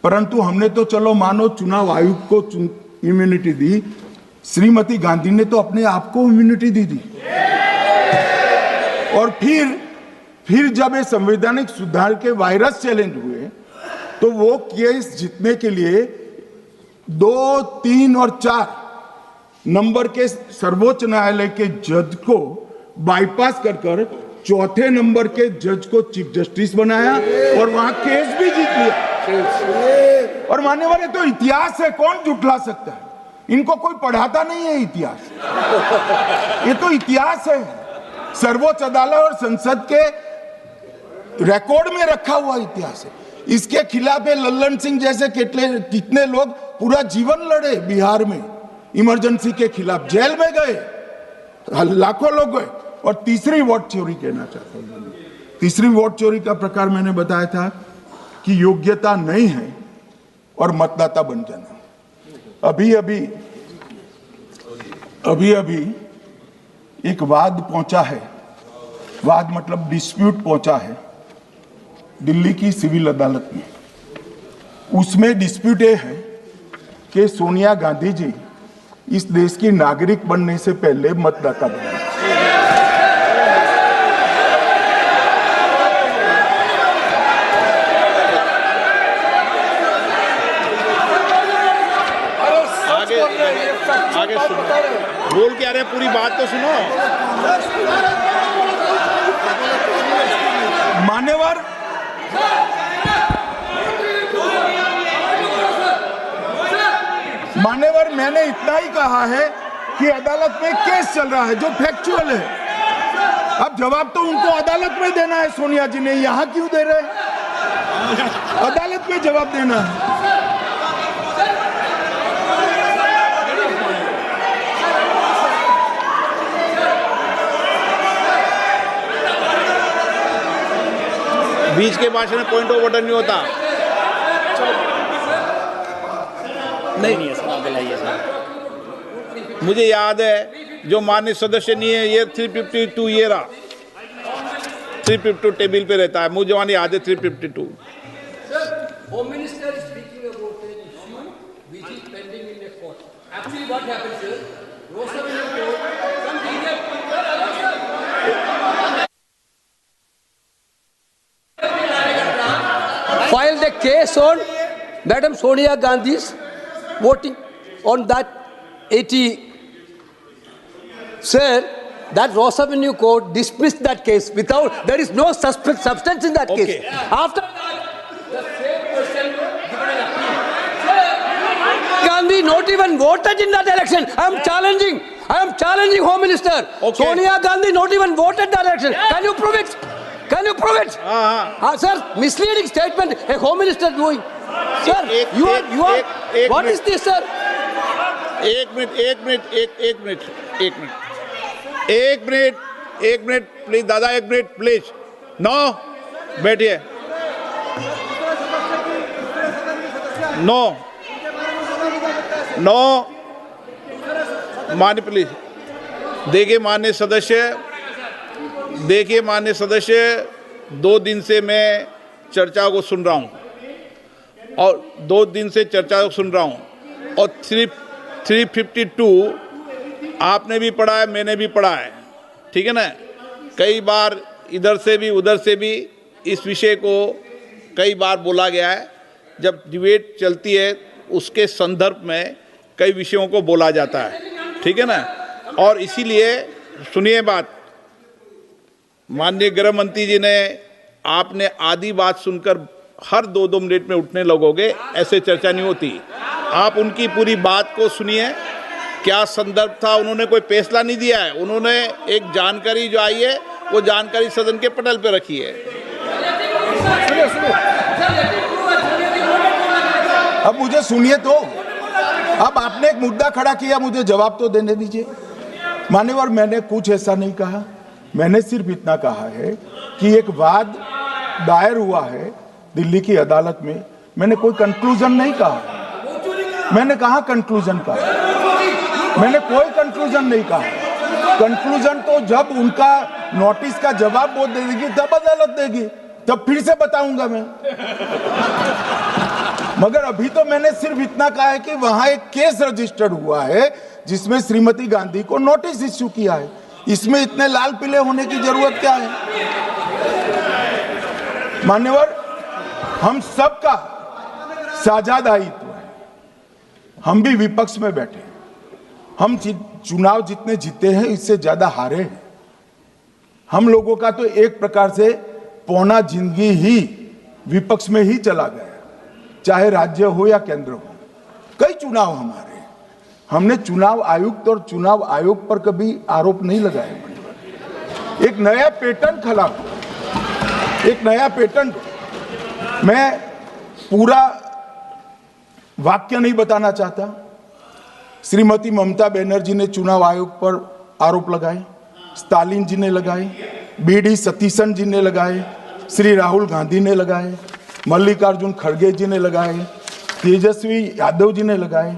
परंतु हमने तो चलो मानो चुनाव आयोग को इम्यूनिटी दी, श्रीमती गांधी ने तो अपने आप को इम्यूनिटी दी थी। और फिर जब ये संवैधानिक सुधार के वायरस चैलेंज हुए तो वो केस जीतने के लिए 2, 3 और 4 नंबर के सर्वोच्च न्यायालय के जज को बाईपास कर चौथे नंबर के जज को चीफ जस्टिस बनाया और वहां केस भी जीत लिया। और मानने वाले तो इतिहास है, कौन जुटला सकता है? इनको कोई पढ़ाता नहीं है इतिहास, ये तो इतिहास है, सर्वोच्च अदालत और संसद के रिकॉर्ड में रखा हुआ इतिहास है। इसके खिलाफ लल्लन सिंह जैसे कितने लोग पूरा जीवन लड़े बिहार में, इमरजेंसी के खिलाफ जेल में गए, लाखों लोग गए। और तीसरी वोट चोरी कहना चाहता हूं, तीसरी वोट चोरी का प्रकार मैंने बताया था कि योग्यता नहीं है और मतदाता बन जाना। अभी एक वाद पहुंचा है, वाद मतलब डिस्प्यूट पहुंचा है दिल्ली की सिविल अदालत में। उसमें डिस्प्यूट ये है कि सोनिया गांधी जी इस देश की नागरिक बनने से पहले मतदाता बने। आगे सुनो, बोल क्या रहे, पूरी बात तो सुनो। मान्यवर मैंने इतना ही कहा है कि अदालत में केस चल रहा है जो फैक्चुअल है। अब जवाब तो उनको अदालत में देना है, सोनिया जी ने यहां क्यों दे रहे हैं? अदालत में जवाब देना है। बीच के भाषण में पॉइंट ऑफ ऑर्डर नहीं होता। नहीं है सर, मुझे याद है जो माननीय सदस्य नहीं है, ये 352 ये रहा, 352 टेबल पे रहता है, मुझे जवानी याद है 352। Home Minister is speaking about an issue which is pending in the court. Actually, what happens is, Rosaville court, some senior filed a case on Madam Sonia Gandhi's voting on that 80. Sir, that Ross Avenue court dismissed that case without, there is no substance in that case. After that, the same person given an appeal. Gandhi not even voted in that election. I am challenging Home Minister. Okay. Sonia Gandhi not even voted that election. Can you prove it? Can you prove it? Sir, misleading statement a Home Minister doing. Sir, you are. What is this, sir? एक minute please दादा, एक minute please. No, बैठिए। No मान्य please. देखिए माननीय सदस्य, 2 दिन से मैं चर्चा को सुन रहा हूँ और 2 दिन से चर्चा को सुन रहा हूँ और 352 आपने भी पढ़ा है, मैंने भी पढ़ा है, ठीक है ना। कई बार इधर से भी उधर से भी इस विषय को कई बार बोला गया है। जब डिबेट चलती है उसके संदर्भ में कई विषयों को बोला जाता है, ठीक है ना। और इसीलिए सुनिए बात, माननीय गृह मंत्री जी ने, आपने आधी बात सुनकर हर 2-2 मिनट में उठने लगोगे, ऐसे चर्चा नहीं होती। आप उनकी पूरी बात को सुनिए, क्या संदर्भ था, उन्होंने कोई फैसला नहीं दिया है, उन्होंने एक जानकारी जो आई है वो जानकारी सदन के पटल पे रखी है। अब मुझे सुनिए तो, अब आपने एक मुद्दा खड़ा किया, मुझे जवाब तो देने दीजिए। मान्यवर, मैंने कुछ ऐसा नहीं कहा, मैंने सिर्फ इतना कहा है कि एक वाद दायर हुआ है दिल्ली की अदालत में। मैंने कोई कंक्लूजन नहीं कहा, मैंने कहा कंक्लूजन कहा, मैंने कोई कंक्लूजन नहीं कहा। कंक्लूजन तो जब उनका नोटिस का जवाब वो दे देगी तब अदालत देगी, तब फिर से बताऊंगा मैं। मगर अभी तो मैंने सिर्फ इतना कहा है कि वहां एक केस रजिस्टर्ड हुआ है जिसमें श्रीमती गांधी को नोटिस इश्यू किया है। इसमें इतने लाल पीले होने की जरूरत क्या है? मान्यवर, हम सबका साझा दायित्व है। हम भी विपक्ष में बैठे, हम चुनाव जितने जीते हैं इससे ज्यादा हारे हैं। हम लोगों का तो एक प्रकार से पौना जिंदगी ही विपक्ष में ही चला गया, चाहे राज्य हो या केंद्र हो। कई चुनाव हमारे, हमने चुनाव आयुक्त और चुनाव आयोग पर कभी आरोप नहीं लगाया। एक नया पैटर्न खड़ा हुआ, एक नया पैटर्न। मैं पूरा वाक्य नहीं बताना चाहता। श्रीमती ममता बनर्जी ने चुनाव आयोग पर आरोप लगाए, स्टालिन जी ने लगाए, बीडी सतीशन जी ने लगाए, श्री राहुल गांधी ने लगाए, मल्लिकार्जुन खड़गे जी ने लगाए, तेजस्वी यादव जी ने लगाए,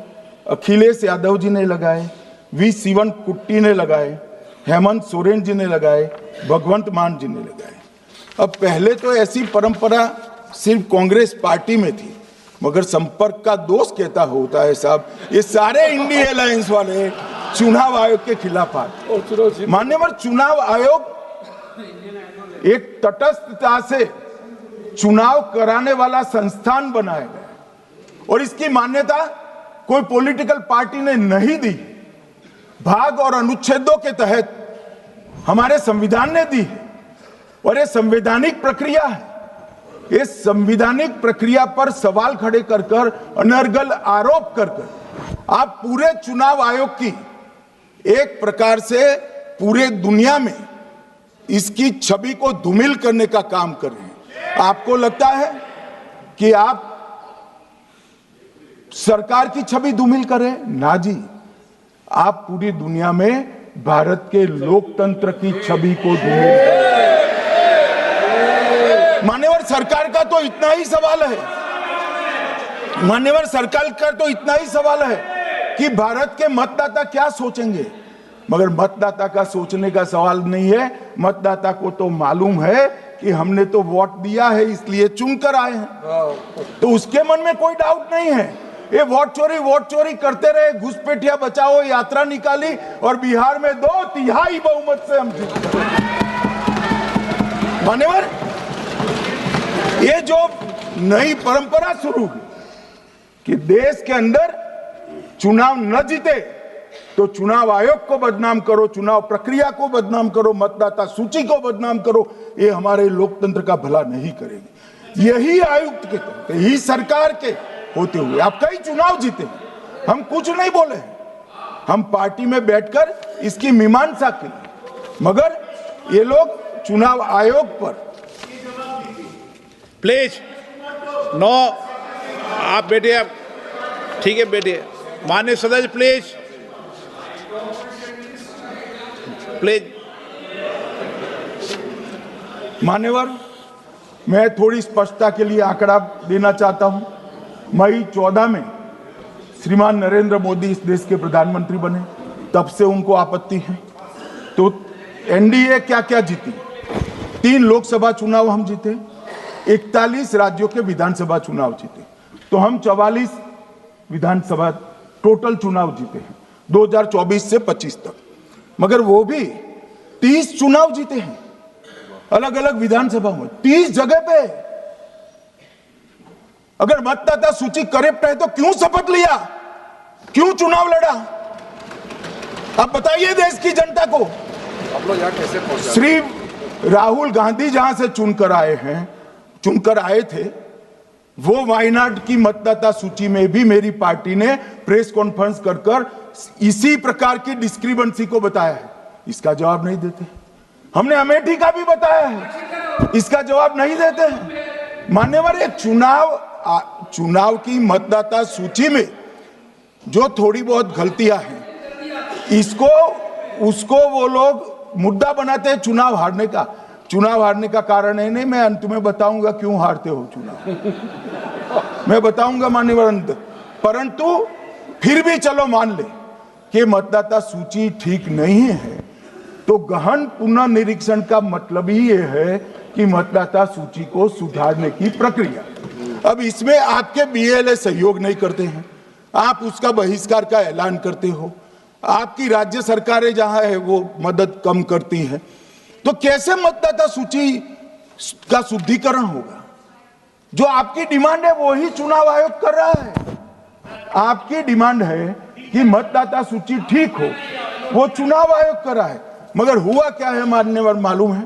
अखिलेश यादव जी ने लगाए, वी शिवन कुट्टी ने लगाए, हेमंत सोरेन जी ने लगाए, भगवंत मान जी ने लगाए। अब पहले तो ऐसी परंपरा सिर्फ कांग्रेस पार्टी में थी, मगर संपर्क का दोष कहता होता है साहब, ये सारे इंडिया अलायंस वाले चुनाव आयोग के खिलाफ आए। मान्यवर, चुनाव आयोग एक तटस्थता से चुनाव कराने वाला संस्थान बनाया गया और इसकी मान्यता कोई पॉलिटिकल पार्टी ने नहीं दी। भाग और अनुच्छेदों के तहत हमारे संविधान ने दी और ये संवैधानिक प्रक्रिया है। इस संवैधानिक प्रक्रिया पर सवाल खड़े कर कर, अनर्गल आरोप कर कर आप पूरे चुनाव आयोग की एक प्रकार से पूरे दुनिया में इसकी छवि को धूमिल करने का काम कर रहे हैं। आपको लगता है कि आप सरकार की छवि धूमिल करें? ना जी, आप पूरी दुनिया में भारत के लोकतंत्र की छवि को धूमिल करें। मान्यवर, सरकार का तो इतना ही सवाल है, मान्यवर सरकार का तो इतना ही सवाल है कि भारत के मतदाता क्या सोचेंगे। मगर मतदाता का सोचने का सवाल नहीं है। मतदाता को तो मालूम है कि हमने तो वोट दिया है इसलिए चुनकर आए हैं, तो उसके मन में कोई डाउट नहीं है। ये वोट चोरी करते रहे, घुसपैठिया बचाओ यात्रा निकाली और बिहार में 2/3 बहुमत से हम जीत गए। मान्यवर, ये जो नई परंपरा शुरू हुई कि देश के अंदर चुनाव न जीते तो चुनाव आयोग को बदनाम करो, चुनाव प्रक्रिया को बदनाम करो, मतदाता सूची को बदनाम करो, ये हमारे लोकतंत्र का भला नहीं करेगी। यही आयुक्त के तहत, यही सरकार के होते हुए आप कई चुनाव जीते हैं, हम कुछ नहीं बोले हैं। हम पार्टी में बैठकर इसकी मीमांसा की, मगर ये लोग चुनाव आयोग पर प्लीज नो, आप बैठिए, आप ठीक है बैठिए। माननीय सदस्य प्लीज प्लीज। मान्यवर, मैं थोड़ी स्पष्टता के लिए आंकड़ा देना चाहता हूं। मई 14 में श्रीमान नरेंद्र मोदी इस देश के प्रधानमंत्री बने, तब से उनको आपत्ति है। तो एनडीए क्या क्या जीती? 3 लोकसभा चुनाव हम जीते, 41 राज्यों के विधानसभा चुनाव जीते, तो हम 44 विधानसभा टोटल चुनाव जीते हैं 2024 से 25 तक। मगर वो भी 30 चुनाव जीते हैं अलग अलग विधानसभा में, 30 जगह पे। अगर मतदाता सूची करेक्ट है तो क्यों शपथ लिया, क्यों चुनाव लड़ा? आप बताइए देश की जनता को। आप लोग यहाँ कैसे पहुंचे? श्री राहुल गांधी जहां से चुनकर आए थे, वो वायनाड की मतदाता सूची में भी मेरी पार्टी ने प्रेस कॉन्फ्रेंस कर इसी प्रकार की डिस्क्रिपेंसी को बताया है। इसका जवाब नहीं देते। हमने अमेठी का भी बताया है, इसका जवाब नहीं देते हैं। मान्यवर, एक चुनाव की मतदाता सूची में जो थोड़ी बहुत गलतियां हैं, उसको वो लोग मुद्दा बनाते हैं चुनाव हारने का। चुनाव हारने का कारण है नहीं, मैं अंत में बताऊंगा क्यों हारते हो चुनाव, मैं बताऊंगा माननीय अंत। परंतु फिर भी चलो मान ले कि मतदाता सूची ठीक नहीं है, तो गहन पुनर्निरीक्षण का मतलब ही ये है कि मतदाता सूची को सुधारने की प्रक्रिया। अब इसमें आपके बीएलए सहयोग नहीं करते हैं, आप उसका बहिष्कार का ऐलान करते हो, आपकी राज्य सरकारें जहां है वो मदद कम करती है, तो कैसे मतदाता सूची का शुद्धिकरण होगा? जो आपकी डिमांड है वो ही चुनाव आयोग कर रहा है। आपकी डिमांड है कि मतदाता सूची ठीक हो, वो चुनाव आयोग कर रहा है, मगर हुआ क्या है मान्यवर मालूम है?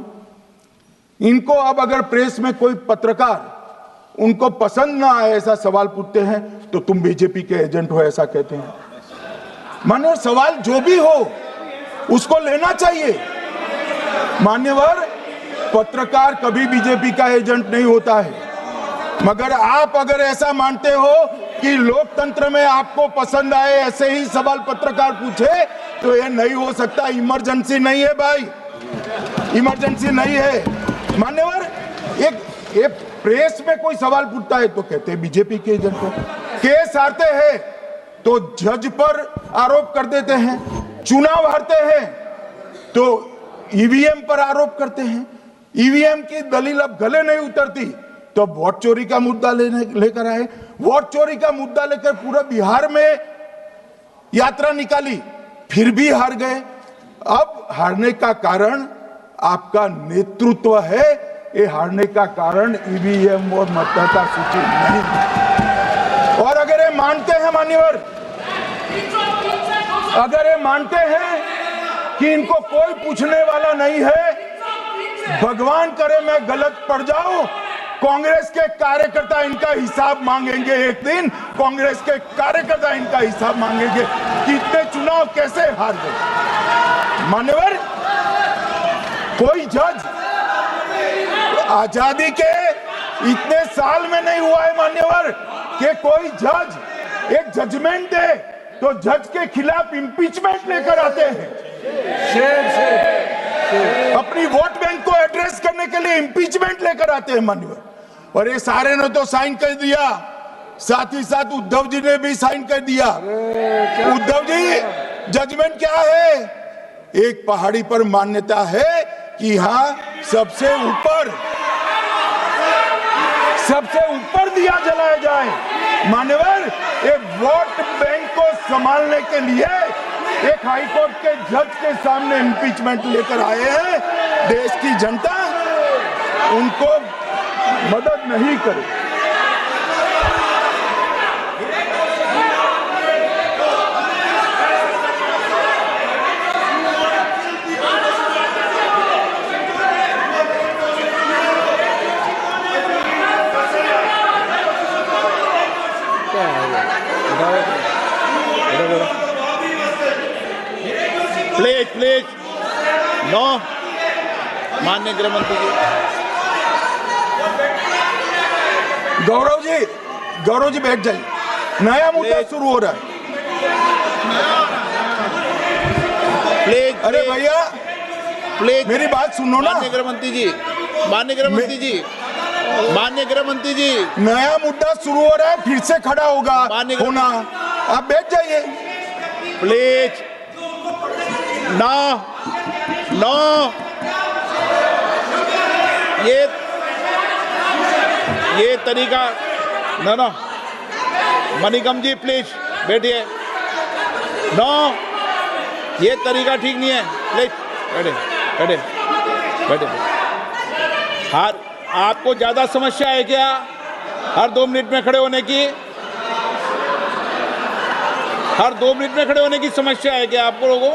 इनको अब अगर प्रेस में कोई पत्रकार उनको पसंद ना आए ऐसा सवाल पूछते हैं तो तुम बीजेपी के एजेंट हो ऐसा कहते हैं। मान्यवर, सवाल जो भी हो उसको लेना चाहिए। मान्यवर, पत्रकार कभी बीजेपी का एजेंट नहीं होता है, मगर आप अगर ऐसा मानते हो कि लोकतंत्र में आपको पसंद आए ऐसे ही सवाल पत्रकार पूछे तो ये नहीं हो सकता। इमरजेंसी नहीं है भाई, इमरजेंसी नहीं है। मान्यवर, एक प्रेस में कोई सवाल पूछता है तो कहते हैं बीजेपी के एजेंट हो, केस हारते हैं तो जज पर आरोप कर देते हैं, चुनाव हारते हैं तो ईवीएम पर आरोप करते हैं, ईवीएम की दलील अब गले नहीं उतरती तो वोट चोरी का मुद्दा लेकर आए, वोट चोरी का मुद्दा लेकर पूरा बिहार में यात्रा निकाली, फिर भी हार गए। अब हारने का कारण आपका नेतृत्व है, ये हारने का कारण ईवीएम और मतदाता सूची नहीं। और अगर ये मानते हैं मान्यवर, अगर ये मानते हैं कि इनको कोई पूछने वाला नहीं है, भगवान करे मैं गलत पड़ जाऊं, कांग्रेस के कार्यकर्ता इनका हिसाब मांगेंगे। एक दिन कांग्रेस के कार्यकर्ता इनका हिसाब मांगेंगे कि इतने चुनाव कैसे हार गए। मान्यवर, कोई जज आजादी के इतने साल में नहीं हुआ है मान्यवर कि कोई जज एक जजमेंट दे तो जज के खिलाफ इंपीचमेंट लेकर आते हैं। अपनी वोट बैंक को एड्रेस करने के लिए इंपीचमेंट लेकर आते हैं मान्यवर। और ये सारे ने तो साइन कर दिया, साथ ही साथ उद्धव जी ने भी साइन कर दिया। उद्धव जी, जजमेंट क्या है? एक पहाड़ी पर मान्यता है कि हाँ सबसे ऊपर दिया जलाया जाए। मान्यवर, एक वोट बैंक को संभालने के लिए एक हाईकोर्ट के जज के सामने इंपीचमेंट लेकर आए हैं। देश की जनता उनको मदद नहीं करे। प्लीज नो, माननीय गृह मंत्री जी। गौरव जी बैठ जाइए, नया मुद्दा शुरू हो रहा है। प्लीज, अरे भैया प्लीज मेरी बात सुनो ना। माननीय गृह मंत्री जी, माननीय गृह मंत्री जी, माननीय गृह मंत्री जी, नया मुद्दा शुरू हो रहा है, फिर से खड़ा होगा होना, आप बैठ जाइए। प्लीज नो, ये तरीका ना। मणिकम जी प्लीज बैठिए। नो, ये तरीका ठीक नहीं है। प्लीज बैठे। हर आपको ज्यादा समस्या है क्या हर 2 मिनट में खड़े होने की? हर 2 मिनट में खड़े होने की समस्या है क्या आपको लोगों?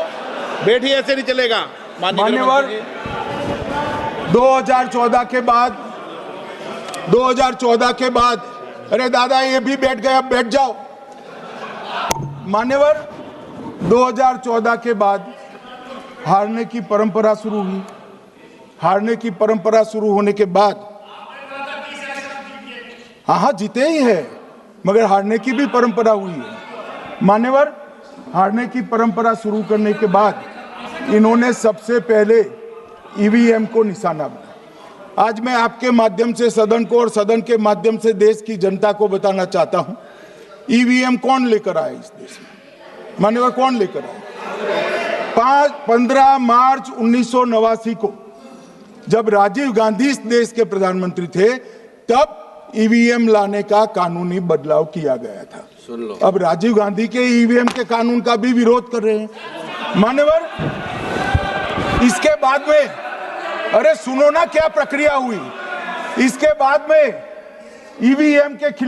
बैठिए, ऐसे नहीं चलेगा। मान्यवर, 2014 के बाद अरे दादा ये भी बैठ गए, अब बैठ जाओ। मान्यवर, 2014 के बाद हारने की परंपरा शुरू हुई। हारने की परंपरा शुरू होने के बाद हाँ जीते ही है, मगर हारने की भी परंपरा हुई है। मान्यवर, हारने की परंपरा शुरू करने के बाद इन्होंने सबसे पहले ईवीएम को निशाना बनाया। आज मैं आपके माध्यम से सदन को और सदन के माध्यम से देश की जनता को बताना चाहता हूं, ईवीएम कौन लेकर आया इस देश में? मान्यवर, कौन लेकर आया? 15 मार्च 1989 को जब राजीव गांधी इस देश के प्रधानमंत्री थे, तब ईवीएम लाने का कानूनी बदलाव किया गया था। सुन लो। अब राजीव गांधी के ईवीएम के कानून का भी विरोध कर रहे हैं मान्यवर। इसके बाद में, अरे सुनो ना क्या प्रक्रिया हुई। इसके बाद में ईवीएम के खिलाफ